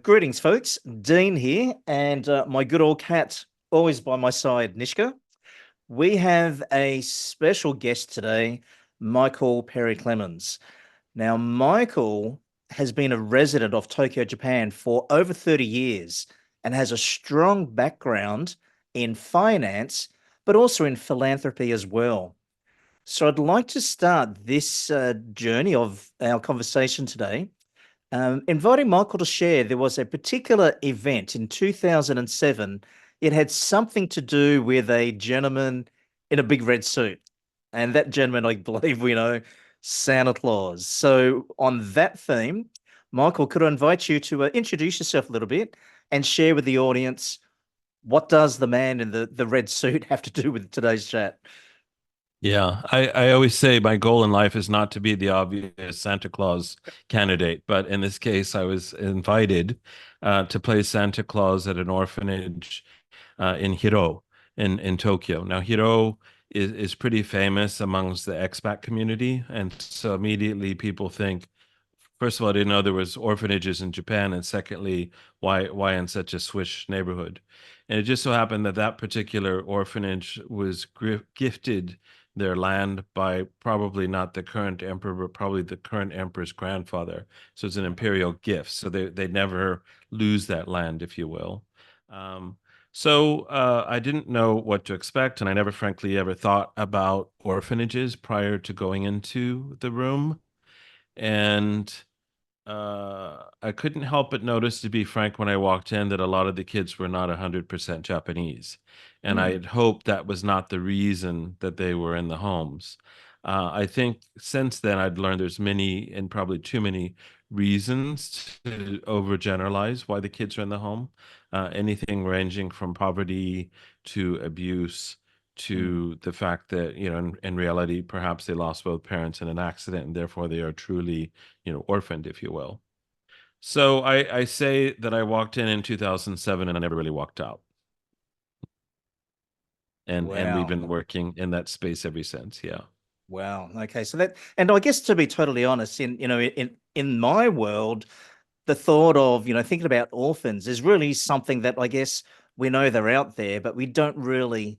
Greetings, folks. Dean here, and my good old cat always by my side, Nishka. We have a special guest today, Michael Perry Clemons. Now, Michael has been a resident of Tokyo, Japan for over 30 years and has a strong background in finance, but also in philanthropy as well. So, I'd like to start this journey of our conversation today inviting Michael to share. There was a particular event in 2007. It had something to do with a gentleman in a big red suit. And that gentleman, I believe we know, Santa Claus. So, on that theme, Michael, could I invite you to introduce yourself a little bit and share with the audience what does the man in the red suit have to do with today's chat? Yeah, I always say my goal in life is not to be the obvious Santa Claus candidate, but in this case, I was invited to play Santa Claus at an orphanage in Hiro in Tokyo. Now, Hiro is pretty famous amongst the expat community, and so immediately people think, first of all, I didn't know there was orphanages in Japan, and secondly, why in such a swish neighborhood? And it just so happened that that particular orphanage was gifted their land by probably not the current emperor, but probably the current emperor's grandfather. So it's an imperial gift. So they never lose that land, if you will. Um, so I didn't know what to expect, and I never, frankly, ever thought about orphanages prior to going into the room. And I couldn't help but notice, to be frank, when I walked in, that a lot of the kids were not 100% Japanese. And I Hmm. had hoped that was not the reason that they were in the homes. I think since then I'd learned there's many and probably too many reasons to overgeneralize why the kids are in the home. Anything ranging from poverty to abuse to the fact that, in reality, perhaps they lost both parents in an accident and therefore they are truly, orphaned, if you will. So I say that I walked in 2007 and I never really walked out. And we've Wow. been working in that space ever since. Yeah. Wow. Okay. So that, and I guess to be totally honest, in my world, the thought of thinking about orphans is really something that I guess we know they're out there, but we don't really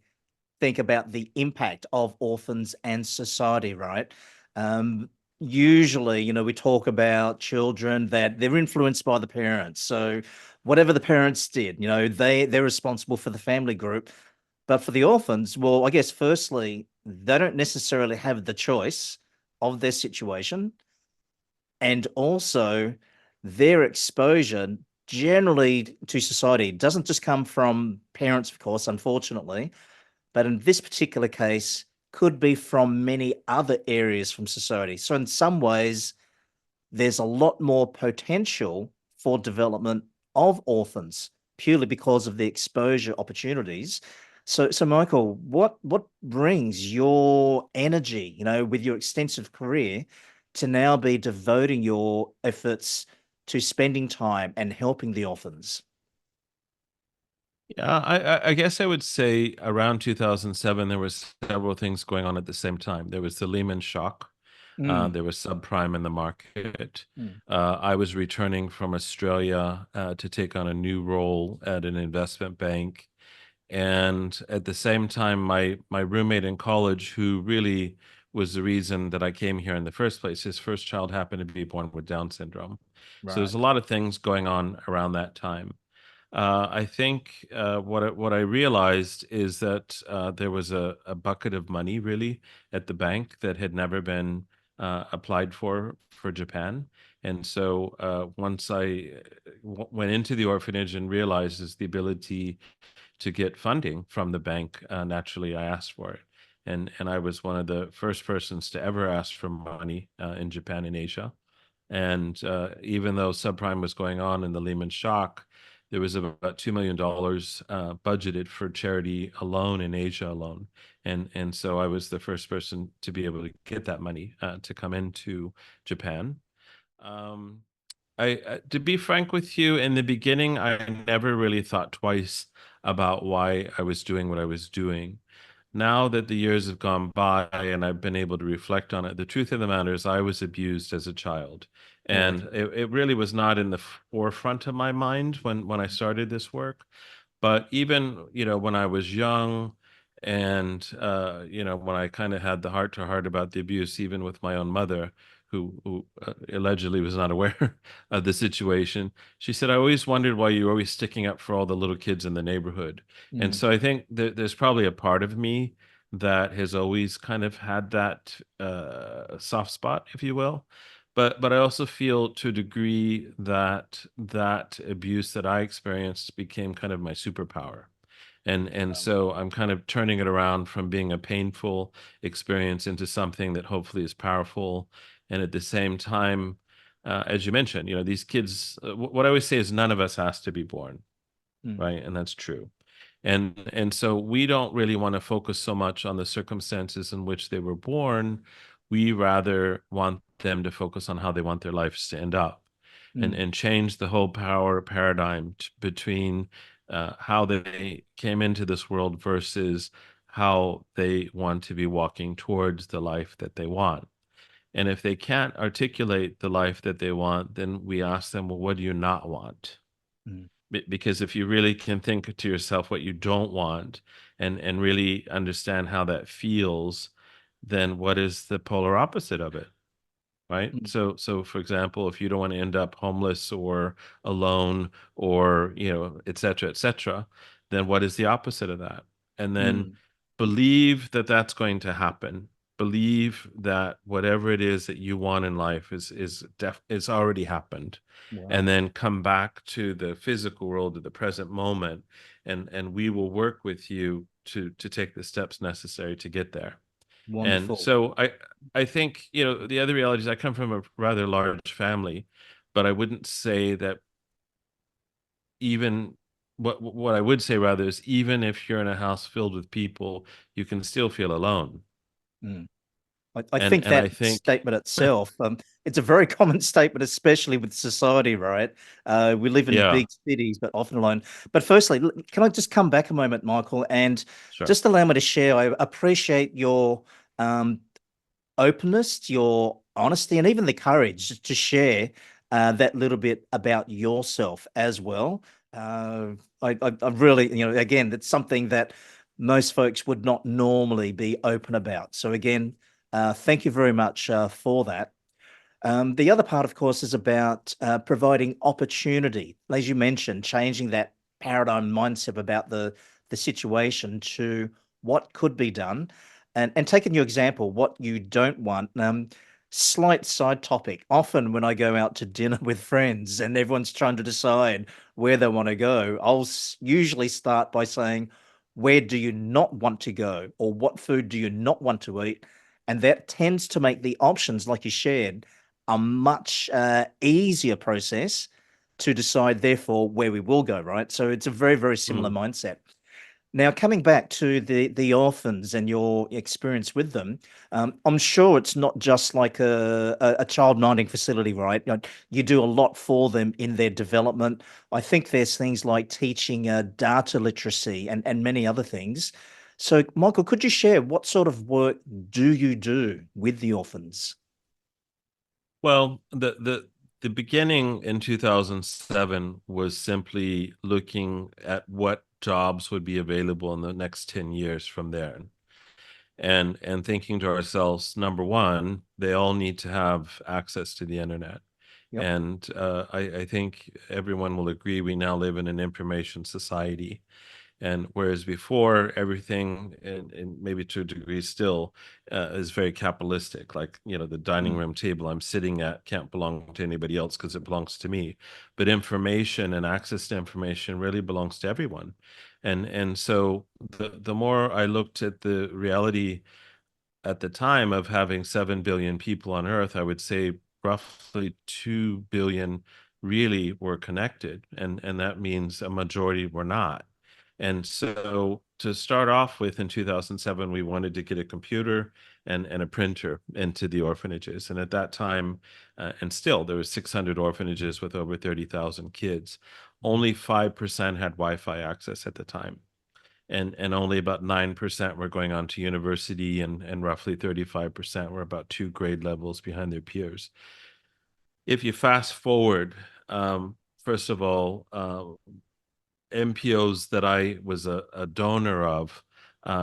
think about the impact of orphans and society, right? Um, Usually, we talk about children that they're influenced by the parents. So whatever the parents did, they're responsible for the family group. But for the orphans, well, I guess firstly, they don't necessarily have the choice of their situation. And also their exposure generally to society doesn't just come from parents, of course, unfortunately, but in this particular case, could be from many other areas from society. So in some ways, there's a lot more potential for development of orphans purely because of the exposure opportunities. So Michael, what brings your energy, with your extensive career, to now be devoting your efforts to spending time and helping the orphans? Yeah, I guess I would say around 2007, there was several things going on at the same time. There was the Lehman shock. Mm, There was subprime in the market. mm, I was returning from Australia to take on a new role at an investment bank. And at the same time, my roommate in college, who really was the reason that I came here in the first place, his first child happened to be born with Down syndrome. So there's right. a lot of things going on around that time. I think what I realized is that there was a bucket of money really at the bank that had never been applied for Japan. And so once I went into the orphanage and realized is the ability to get funding from the bank, naturally I asked for it. And I was one of the first persons to ever ask for money in Japan and Asia. And even though subprime was going on in the Lehman shock, there was about $2 million budgeted for charity alone in Asia alone. And so I was the first person to be able to get that money to come into Japan. Um, to be frank with you, in the beginning, I never really thought twice about why I was doing what I was doing. now that the years have gone by and I've been able to reflect on it, the truth of the matter is I was abused as a child. Right. And it really was not in the forefront of my mind when I started this work. But even, when I was young and, when I kind of had the heart to heart about the abuse, even with my own mother, who allegedly was not aware of the situation, she said, I always wondered why you were always sticking up for all the little kids in the neighborhood. And Mm, so I think that there's probably a part of me that has always kind of had that soft spot, if you will. But I also feel to a degree that that abuse that I experienced became kind of my superpower. And so I'm kind of turning it around from being a painful experience into something that hopefully is powerful. And at the same time, as you mentioned, these kids, what I always say is none of us has to be born, mm, right? And that's true. And so we don't really want to focus so much on the circumstances in which they were born. We rather want them to focus on how they want their lives to end up, and mm, change the whole power paradigm between how they came into this world versus how they want to be walking towards the life that they want. And if they can't articulate the life that they want, then we ask them, well, what do you not want? mm, Because if you really can think to yourself what you don't want, and really understand how that feels, then what is the polar opposite of it? Right? mm, So for example, if you don't want to end up homeless or alone or, et cetera, then what is the opposite of that? And then mm. believe that that's going to happen. Believe that whatever it is that you want in life is already happened. And Wow. then come back to the physical world at the present moment, and we will work with you to take the steps necessary to get there. And Wonderful. so I think, the other reality is I come from a rather large family, but I wouldn't say that even what I would say rather is even if you're in a house filled with people, you can still feel alone. Mm. I And think and I that think statement itself, it's a very common statement, especially with society, right? We live in yeah, big cities, but often alone. But firstly, can I just come back a moment, Michael, and sure. just allow me to share? I appreciate your um, openness, your honesty, and even the courage to share that little bit about yourself as well. Uh, I really, again, that's something that most folks would not normally be open about. So again, thank you very much for that. The other part, of course, is about providing opportunity, as you mentioned, changing that paradigm mindset about the situation to what could be done, and taking your example, what you don't want. Slight side topic. Often, when I go out to dinner with friends and everyone's trying to decide where they want to go, I'll usually start by saying, "Where do you not want to go, or what food do you not want to eat?" And that tends to make the options, like you shared, a much easier process to decide, therefore, where we will go, right? So it's a very, very similar Mm. mindset. Now, coming back to the orphans and your experience with them, I'm sure it's not just like a child minding facility, right? You do a lot for them in their development. I think there's things like teaching data literacy and many other things. So, Michael, could you share what sort of work do you do with the orphans? Well, the beginning in 2007 was simply looking at what jobs would be available in the next 10 years from there. And thinking to ourselves, number one, they all need to have access to the internet. Yep. And I think everyone will agree we now live in an information society. And whereas before everything, and maybe to a degree still, is very capitalistic, like, the dining Mm, room table I'm sitting at can't belong to anybody else because it belongs to me. But information and access to information really belongs to everyone. And so the more I looked at the reality at the time of having 7 billion people on Earth, I would say roughly 2 billion really were connected. And that means a majority were not. And so to start off with in 2007, we wanted to get a computer and a printer into the orphanages. And at that time, and still, there were 600 orphanages with over 30,000 kids. mm, Only 5% had Wi-Fi access at the time. and only about 9% were going on to university, and roughly 35% were about 2 grade levels behind their peers. If you fast forward, first of all, MPOs that I was a donor of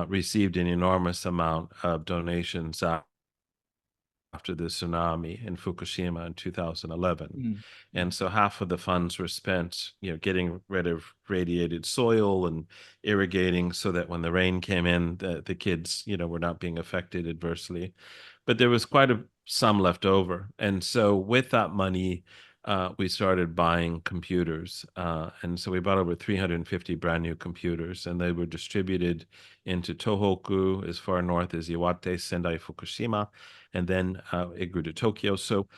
received an enormous amount of donations after the tsunami in Fukushima in 2011. Mm. And so half of the funds were spent, getting rid of radiated soil and irrigating so that when the rain came in, the kids, were not being affected adversely. But there was quite a some left over. And so with that money, we started buying computers. And so we bought over 350 brand new computers, and they were distributed into Tohoku, as far north as Iwate, Sendai, Fukushima, and then it grew to Tokyo. So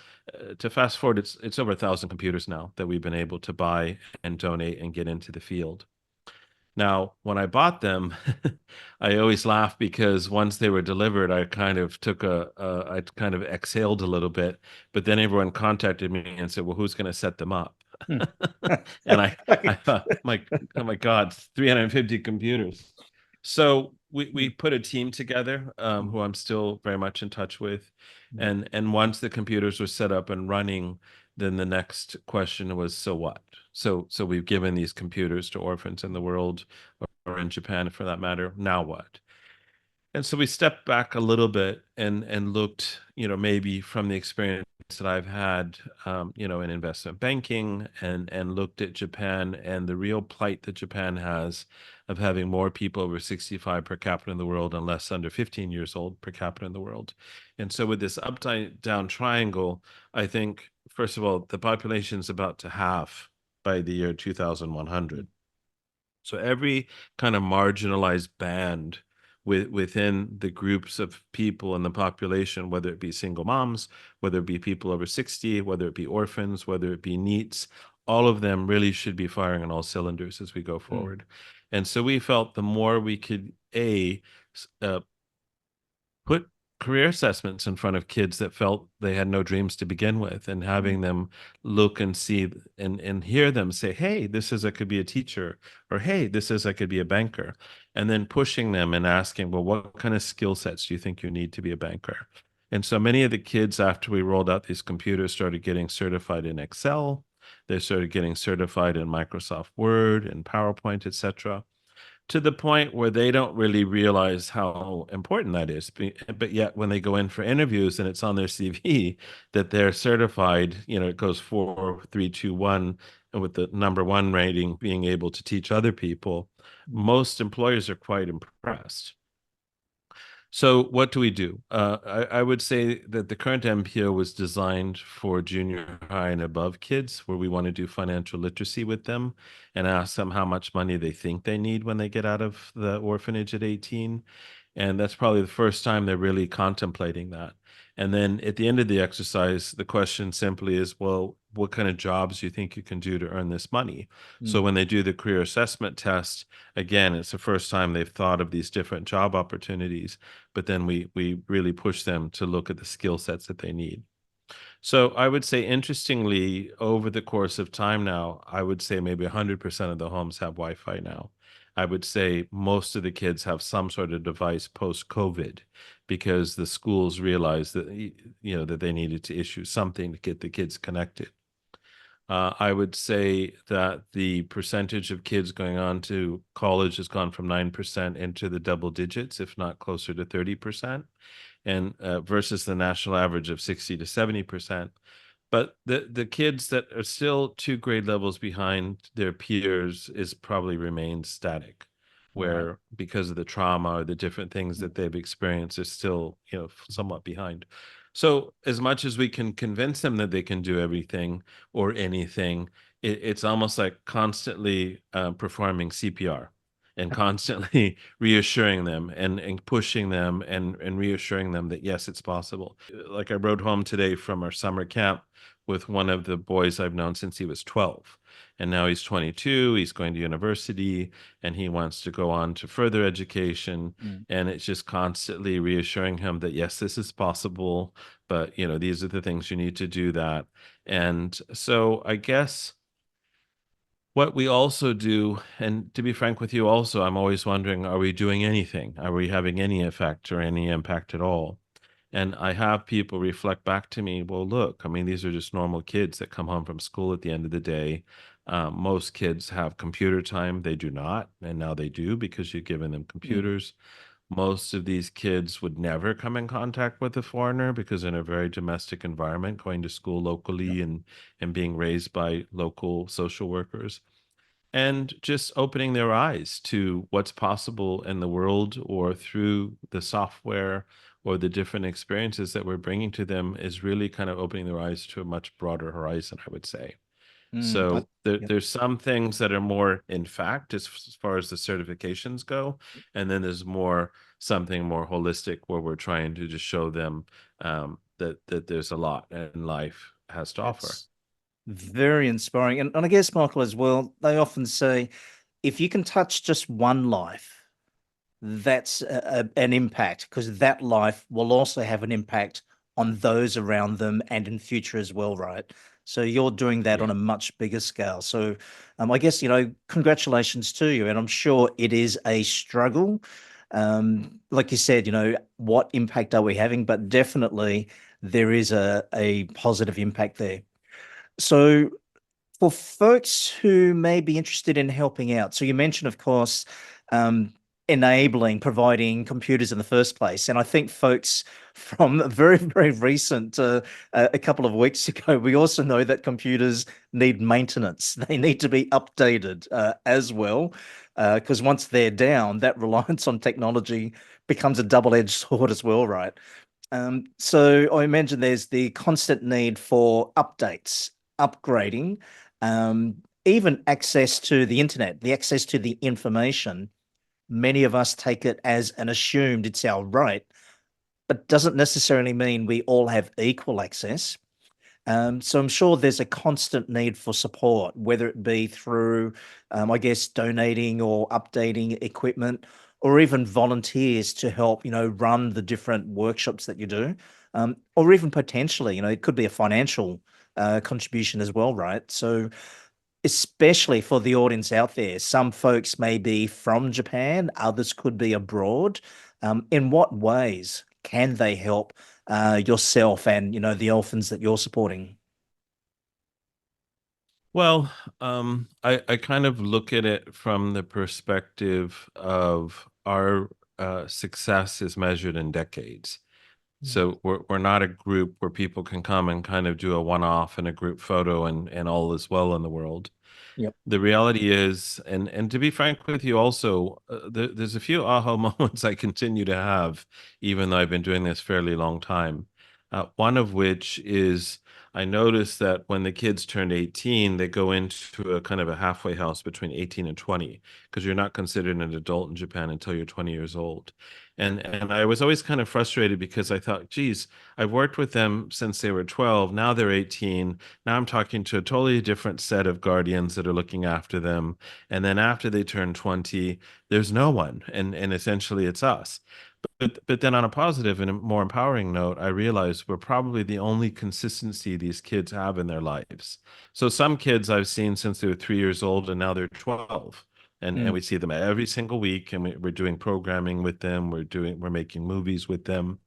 to fast forward, it's over 1,000 computers now that we've been able to buy and donate and get into the field. Now, when I bought them, I always laugh because once they were delivered, I kind of I kind of exhaled a little bit, but then everyone contacted me and said, "Well, who's going to set them up?" Mm. And I thought, oh my God, 350 computers. So we Mm. put a team together, Mm. who I'm still very much in touch with, Mm. and once the computers were set up and running, then the next question was, so what? So we've given these computers to orphans in the world, or in Japan for that matter. Now what? And so we stepped back a little bit and looked, maybe from the experience that I've had, in investment banking, and looked at Japan and the real plight that Japan has of having more people over 65 per capita in the world and less under 15 years old per capita in the world. And so with this upside down triangle, I think, first of all, the population is about to halve by the year 2100. So every kind of marginalized band within the groups of people in the population, whether it be single moms, whether it be people over 60, whether it be orphans, whether it be NEETs, all of them really should be firing on all cylinders as we go Mm. forward. And so we felt the more we could, put career assessments in front of kids that felt they had no dreams to begin with, and Mm. having them look and see and hear them say, hey, this is I could be a teacher, or hey, this is I could be a banker, and then pushing them and asking, well, what kind of skill sets do you think you need to be a banker? And so many of the kids, after we rolled out these computers, started getting certified in Excel. They started getting certified in Microsoft Word and PowerPoint, etc., to the point where they don't really realize how important that is. But yet, when they go in for interviews and it's on their CV that they're certified, it goes 4, 3, 2, 1, and with the number one rating being able to teach other people, Mm. most employers are quite impressed. So what do we do? I would say that the current MPO was designed for junior high and above kids, where we want to do financial literacy with them and ask them how much money they think they need when they get out of the orphanage at 18. And that's probably the first time they're really contemplating that. And then at the end of the exercise, the question simply is, well, what kind of jobs do you think you can do to earn this money? So Mm. when they do the career assessment test, again, it's the first time they've thought of these different job opportunities, but then we really push them to look at the skill sets that they need. So I would say, interestingly, over the course of time now, I would say maybe 100% of the homes have Wi-Fi now. I would say most of the kids have some sort of device post-COVID, because the schools realized that, that they needed to issue something to get the kids connected. I would say that the percentage of kids going on to college has gone from 9% into the double digits, if not closer to 30%, and versus the national average of 60 to 70%. But the kids that are still 2 grade levels behind their peers is probably remains static, Right. where because of the trauma or the different things Mm. that they've experienced, are still, somewhat behind. So as much as we can convince them that they can do everything or anything, it's almost like constantly performing CPR and constantly reassuring them and pushing them and reassuring them that yes, it's possible. Like I rode home today from our summer camp with one of the boys I've known since he was 12. And now he's 22, he's going to university, and he wants to go on to further education. Mm. And it's just constantly reassuring him that, yes, this is possible, but, these are the things you need to do that. And so I guess What we also do, and to be frank with you, also, I'm always wondering, are we doing anything? Are we having any effect or any impact at all? And I have people reflect back to me, well, look, I mean, these are just normal kids that come home from school at the end of the day. Most kids have computer time. They do not. And now they do because you've given them Mm, computers. Most of these kids would never come in contact with a foreigner because in a very domestic environment, going to school yep. locally and being raised by local social workers and just opening their eyes to what's possible in the world or through the software or the different experiences that we're bringing to them is really kind of opening their eyes to a much broader horizon, I would say. I, So yep. there's some things that are more in fact as far as the certifications go, and then there's more something more holistic where we're trying to just show them that there's a lot and life has to offer. That's very inspiring. And I guess, Michael, as well, they often say if you can touch just one life, that's an impact because that life will also have an impact on those around them and in future as well, right? So you're doing that on Yeah. a much bigger scale. So I guess, congratulations to you. And I'm sure it is a struggle. Like you said, what impact are we having? But definitely there is a positive impact there. So for folks who may be interested in helping out, so you mentioned, of course, um, enabling, providing computers in the first place. And I think folks from a very, very recent, a couple of weeks ago, we also know that computers need maintenance. They need to be updated as well, because once they're down, that reliance on technology becomes a double-edged sword as well, right? So I imagine there's the constant need for updates, upgrading, even access to the internet, the access to the information. Many of us take it as an assumed it's our right, but doesn't necessarily mean we all have equal access. So I'm sure there's a constant need for support, whether it be through, I guess, donating or updating equipment, or even volunteers to help, run the different workshops that you do, or even potentially, it could be a financial contribution as well, right? So especially for the audience out there, some folks may be from Japan, others could be abroad. In what ways can they help yourself and the orphans that you're supporting? Well, I kind of look at it from the perspective of our success is measured in decades. Mm. So we're not a group where people can come and kind of do a one-off and a group photo and all is well in the world. Yep. The reality is, and to be frank with you, also there's a few aha moments I continue to have, even though I've been doing this fairly long time. One of which is I noticed that when the kids turned 18, they go into a kind of a halfway house between 18 and 20, because you're not considered an adult in Japan until you're 20 years old. And I was always kind of frustrated because I thought, geez, I've worked with them since they were 12. Now they're 18. Now I'm talking to a totally different set of guardians that are looking after them. And then after they turn 20, there's no one. And essentially it's us. But then on a positive and a more empowering note, I realized we're probably the only consistency these kids have in their lives. So some kids I've seen since they were 3 years old and now they're 12. And Mm. we see them every single week and we're doing programming with them. We're making movies with them.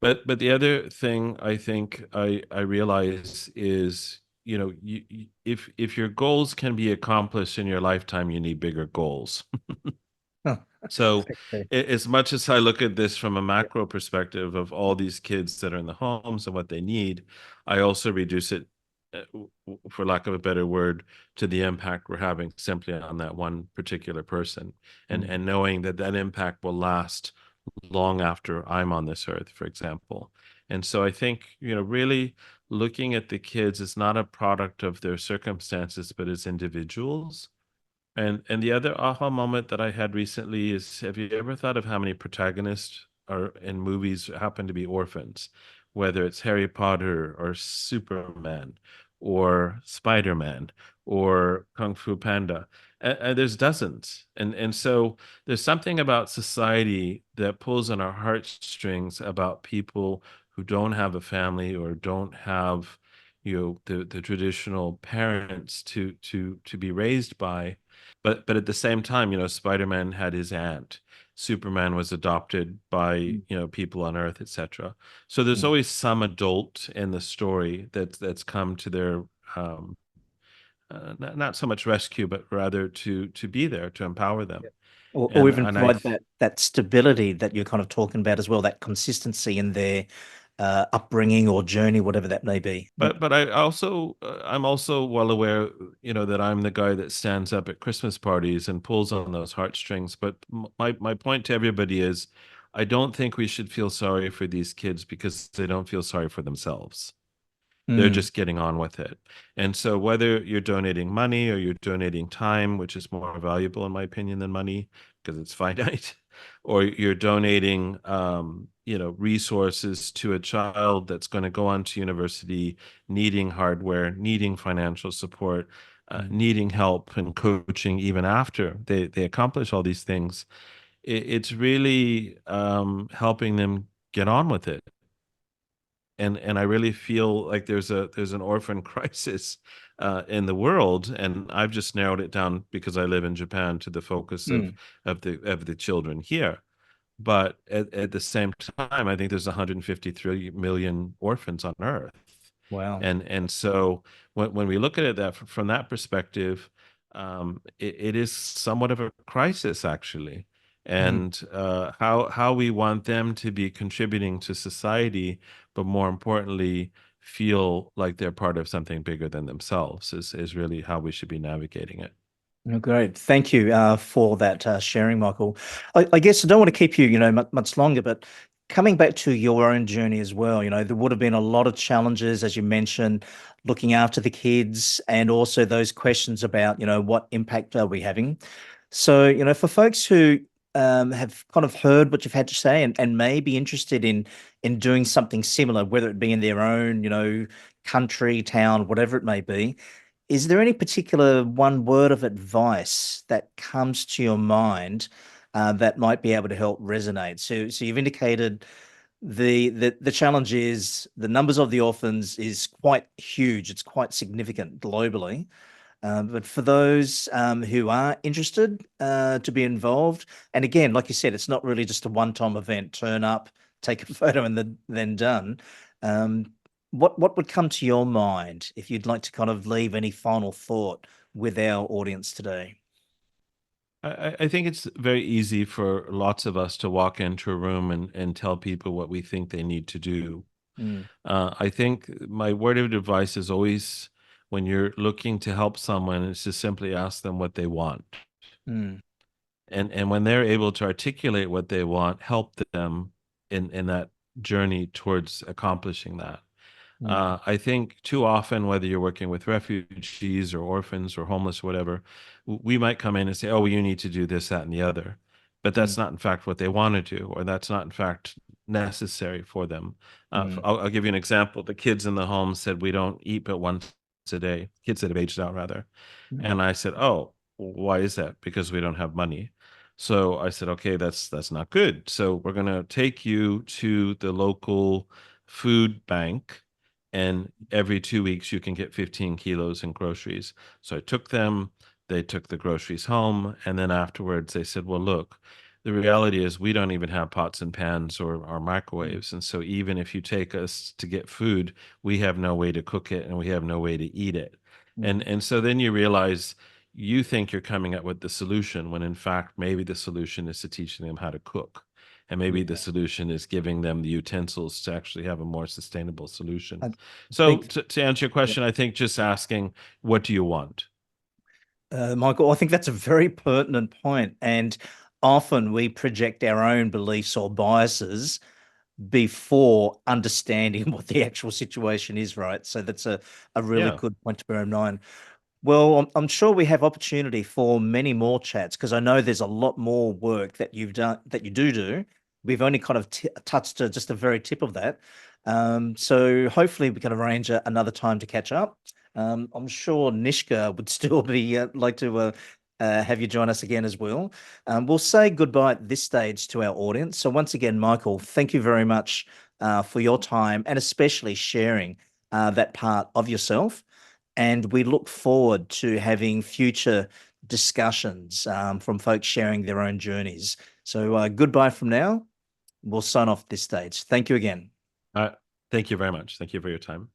But the other thing I think I realize is, if your goals can be accomplished in your lifetime, you need bigger goals. Huh. So, Okay. as much as I look at this from a Yep. macro perspective of all these kids that are in the homes and what they need, I also reduce it, for lack of a better word, to the impact we're having simply on that one particular person, Mm. and knowing that that impact will last long after I'm on this earth, for example. And so I think, really looking at the kids is not a product of their circumstances, but as individuals. And the other aha moment that I had recently is, have you ever thought of how many protagonists are in movies happen to be orphans? Whether it's Harry Potter or Superman or Spider-Man or Kung Fu Panda. And there's dozens. And so there's something about society that pulls on our heartstrings about people who don't have a family or don't have the traditional parents to be raised by. But at the same time, Spider-Man had his aunt. Superman was adopted by, Mm, people on Earth, etc. So there's mm. always some adult in the story that's come to their um, not so much rescue, but rather to be there to empower them. Or And even and I provide that stability that you're kind of talking about as well, that consistency in their upbringing or journey, whatever that may be. Mm, But I'm also well aware, that I'm the guy that stands up at Christmas parties and pulls on those heartstrings. But my point to everybody is, I don't think we should feel sorry for these kids because they don't feel sorry for themselves. They're mm, just getting on with it. And so whether you're donating money or you're donating time, which is more valuable in my opinion than money because it's finite, or you're donating resources to a child that's going to go on to university, needing hardware, needing financial support, mm. needing help and coaching even after they accomplish all these things, it's really helping them get on with it. And I really feel like there's an orphan crisis in the world, and I've just narrowed it down because I live in Japan to the focus of Mm. the children here. But at the same time, I think there's 153 million orphans on Earth. Wow. And so when we look at it from that perspective, it is somewhat of a crisis actually. Mm. And how we want them to be contributing to society, but more importantly, feel like they're part of something bigger than themselves is really how we should be navigating it. Oh, great. Thank you for that sharing, Michael. I guess I don't want to keep you, much longer, but coming back to your own journey as well, there would have been a lot of challenges, as you mentioned, looking after the kids and also those questions about, what impact are we having? So, for folks who have kind of heard what you've had to say and may be interested in doing something similar, whether it be in their own, country, town, whatever it may be, is there any particular one word of advice that comes to your mind that might be able to help resonate? So you've indicated the challenge is the numbers of the orphans is quite huge. It's quite significant globally. But for those who are interested to be involved, and again, like you said, it's not really just a one-time event. Turn up, take a photo, and then done. Um, what would come to your mind if you'd like to kind of leave any final thought with our audience today? I think it's very easy for lots of us to walk into a room and tell people what we think they need to do. Mm, I think my word of advice is always when you're looking to help someone, is to simply ask them what they want. mm, And when they're able to articulate what they want, help them in that journey towards accomplishing that. mm, I think too often, whether you're working with refugees or orphans or homeless, or whatever, we might come in and say, "Oh, well, you need to do this, that, and the other," but that's mm, not in fact what they want to do, or that's not in fact necessary for them. mm, I'll give you an example. The kids in the home said, "We don't eat but once a day." Kids that have aged out, rather. mm, And I said, "Oh, why is that?" "Because we don't have money." So I said, "Okay, that's not good. So we're going to take you to the local food bank, and every 2 weeks you can get 15 kilos in groceries." So I took them, they took the groceries home, and then afterwards they said, "Well, look, the reality is we don't even have pots and pans or mm, microwaves. And so even if you take us to get food, we have no way to cook it and we have no way to eat it." mm. And so then you realize you think you're coming up with the solution when in fact maybe the solution is to teaching them how to cook. And maybe the Yeah, solution is giving them the utensils to actually have a more sustainable solution. I So think. to answer your Yeah. question, I think just asking, what do you want? Michael, I think that's a very pertinent point, and often we project our own beliefs or biases before understanding what the actual situation is, right? So that's a really Yeah. good point to bear in mind. Well, I'm sure we have opportunity for many more chats because I know there's a lot more work that you've done that you do. We've only kind of touched just a very tip of that. So hopefully we can arrange another time to catch up. I'm sure Nishka would still be like to have you join us again as well. We'll say goodbye at this stage to our audience. So once again, Michael, thank you very much for your time and especially sharing that part of yourself. And we look forward to having future discussions from folks sharing their own journeys. So goodbye from now. We'll sign off at this stage. Thank you again. Thank you very much. Thank you for your time.